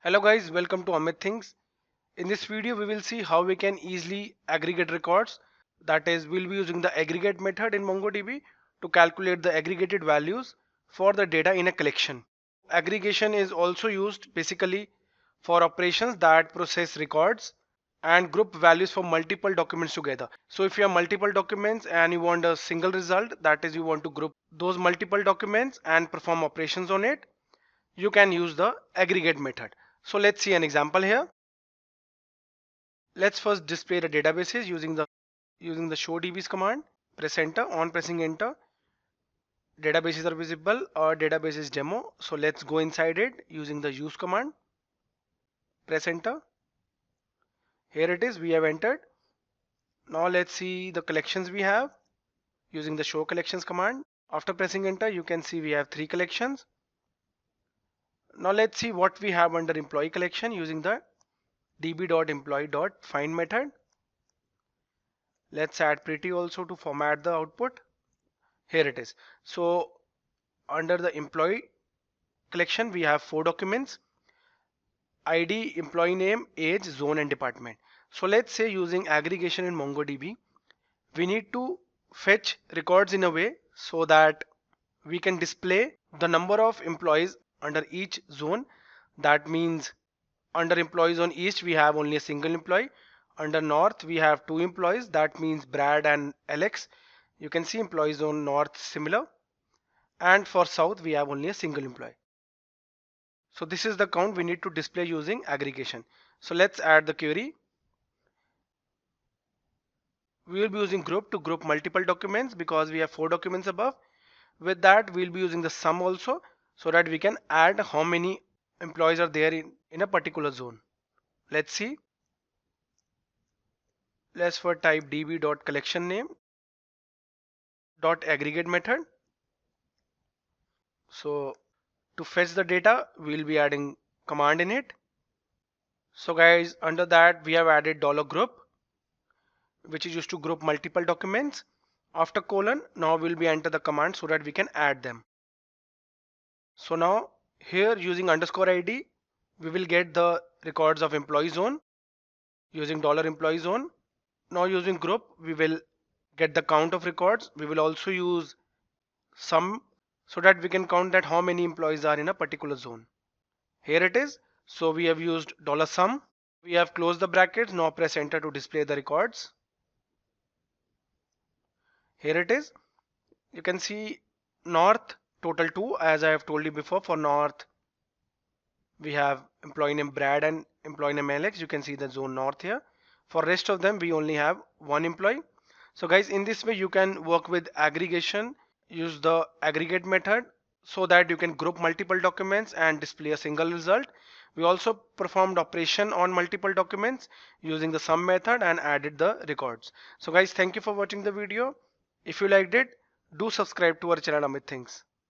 Hello guys, welcome to Amit Things. In this video we will see how we can easily aggregate records. That is, we'll be using the aggregate method in MongoDB to calculate the aggregated values for the data in a collection. Aggregation is also used basically for operations that process records and group values for multiple documents together. So if you have multiple documents and you want a single result, that is you want to group those multiple documents and perform operations on it, you can use the aggregate method. So let's see an example here. Let's first display the databases using the show DBs command. Press enter. On pressing enter, databases are visible or databases demo. So let's go inside it using the use command. Press enter. Here it is. We have entered. Now let's see the collections we have using the show collections command. After pressing enter, you can see we have 3 collections. Now let's see what we have under employee collection using the db.employee.find method. Let's add pretty also to format the output. Here it is. So under the employee collection, we have 4 documents: ID, employee name, age, zone, and department. So let's say using aggregation in MongoDB, we need to fetch records in a way so that we can display the number of employees under each zone. That means under employees on east, we have only a single employee. Under north, we have 2 employees. That means Brad and Alex. You can see employees on north similar. And for south, we have only a single employee. So this is the count we need to display using aggregation. So let's add the query. We will be using group to group multiple documents because we have 4 documents above. With that, we'll be using the sum also so that we can add how many employees are there in a particular zone. Let's see. Let's first type db.collectionName dot aggregate method. So to fetch the data, we'll be adding command in it. So guys, under that we have added $group, which is used to group multiple documents. After colon, now we'll be enter the command so that we can add them. So now here using underscore ID, we will get the records of employee zone using $employee zone. Now using group, we will get the count of records. We will also use sum so that we can count that how many employees are in a particular zone. Here it is. So we have used $sum. We have closed the brackets. Now press enter to display the records. Here it is. You can see north total 2, as I have told you before. For north, we have employee name Brad and employee name Alex. You can see the zone north here. For rest of them, we only have 1 employee. So guys, in this way you can work with aggregation. Use the aggregate method so that you can group multiple documents and display a single result. We also performed operation on multiple documents using the sum method and added the records. So guys, thank you for watching the video. If you liked it, do subscribe to our channel Amit Things.